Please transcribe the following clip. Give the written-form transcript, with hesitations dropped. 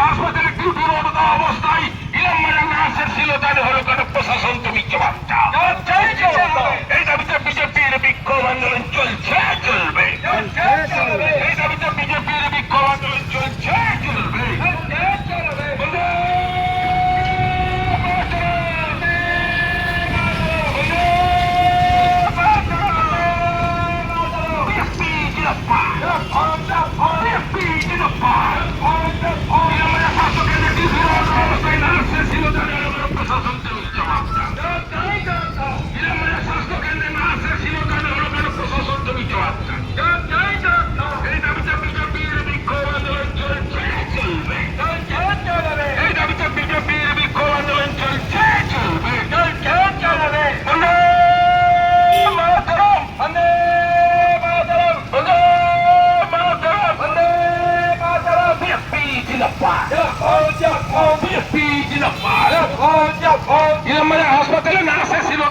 হাসপাতালে ডিউটির অবস্থায় ছিল তাদের হলো কেন প্রশাসন তুমি জবাব দাও। এই দাবিতে বিজেপির বিক্ষোভ আন্দোলন চলছে চলবে। এই দাবিতে বিজেপির বিক্ষোভ আন্দোলন চলছে চলবে। হাসপাতালে নার্সের ছিল